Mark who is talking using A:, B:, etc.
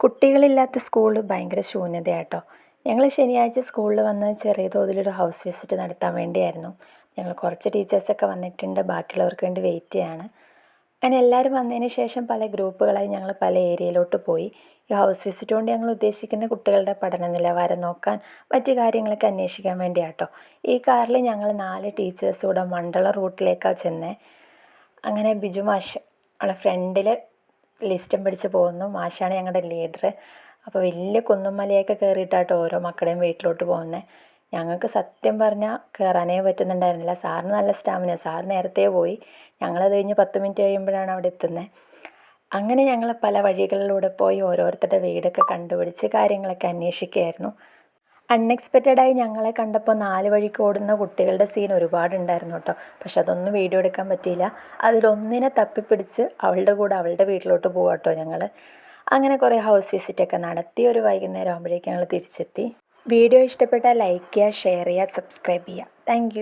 A: കുട്ടികളില്ലാത്ത school ഭയങ്കര ശൂന്യതയാട്ടോ. ഞങ്ങൾ ശനിയാഴ്ച സ്കൂളിൽ വന്ന് ചെറിയ തോതിലൊരു ഹൗസ് വിസിറ്റ് നടത്താൻ വേണ്ടിയായിരുന്നു. ഞങ്ങൾ കുറച്ച് ടീച്ചേഴ്സൊക്കെ വന്നിട്ടുണ്ട്, ബാക്കിയുള്ളവർക്ക് വേണ്ടി വെയിറ്റ് ചെയ്യാണ്. അങ്ങനെ എല്ലാവരും വന്നതിന് ശേഷം പല ഗ്രൂപ്പുകളായി ഞങ്ങൾ പല ഏരിയയിലോട്ട് പോയി. ഈ ഹൗസ് വിസിറ്റ് കൊണ്ട് ഞങ്ങൾ ഉദ്ദേശിക്കുന്ന കുട്ടികളുടെ പഠന നിലവാരം നോക്കാൻ, മറ്റു കാര്യങ്ങളൊക്കെ അന്വേഷിക്കാൻ വേണ്ടിയാട്ടോ. ഈ കാറിൽ ഞങ്ങൾ 4 ടീച്ചേഴ്സ് കൂടെ മണ്ഡല റൂട്ടിലേക്കാണ് ചെന്നത്. അങ്ങനെ ബിജു മാഷ് അവളെ ഫ്രണ്ടിൽ ലിസ്റ്റും പിടിച്ച് പോകുന്നു. മാഷാണ് ഞങ്ങളുടെ ലീഡർ. അപ്പോൾ വലിയ കുന്നും മലയൊക്കെ കയറിയിട്ടാട്ടോ ഓരോ മക്കളെയും വീട്ടിലോട്ട് പോകുന്നത്. ഞങ്ങൾക്ക് സത്യം പറഞ്ഞാൽ കയറാനേ പറ്റുന്നുണ്ടായിരുന്നില്ല. സാറിന് നല്ല സ്റ്റാമിന, സാർ നേരത്തെ പോയി. ഞങ്ങളത് കഴിഞ്ഞ് 10 മിനിറ്റ് കഴിയുമ്പോഴാണ് അവിടെ എത്തുന്നത്. അങ്ങനെ ഞങ്ങൾ പല വഴികളിലൂടെ പോയി ഓരോരുത്തരുടെ വീടൊക്കെ കണ്ടുപിടിച്ച് കാര്യങ്ങളൊക്കെ അന്വേഷിക്കുകയായിരുന്നു. അൺഎക്സ്പെക്റ്റഡായി ഞങ്ങളെ കണ്ടപ്പോൾ 4 വഴിക്ക് ഓടുന്ന കുട്ടികളുടെ സീൻ ഒരുപാടുണ്ടായിരുന്നു കേട്ടോ. പക്ഷെ അതൊന്നും വീഡിയോ എടുക്കാൻ പറ്റിയില്ല. അതിലൊന്നിനെ തപ്പിപ്പിടിച്ച് അവളുടെ കൂടെ അവളുടെ വീട്ടിലോട്ട് പോകാം കേട്ടോ ഞങ്ങൾ. അങ്ങനെ കുറേ ഹൗസ് വിസിറ്റൊക്കെ നടത്തി ഒരു വൈകുന്നേരം ആകുമ്പോഴേക്കും ഞങ്ങൾ തിരിച്ചെത്തി. വീഡിയോ ഇഷ്ടപ്പെട്ടാൽ ലൈക്ക് ചെയ്യുക, ഷെയർ ചെയ്യുക, സബ്സ്ക്രൈബ് ചെയ്യുക. താങ്ക്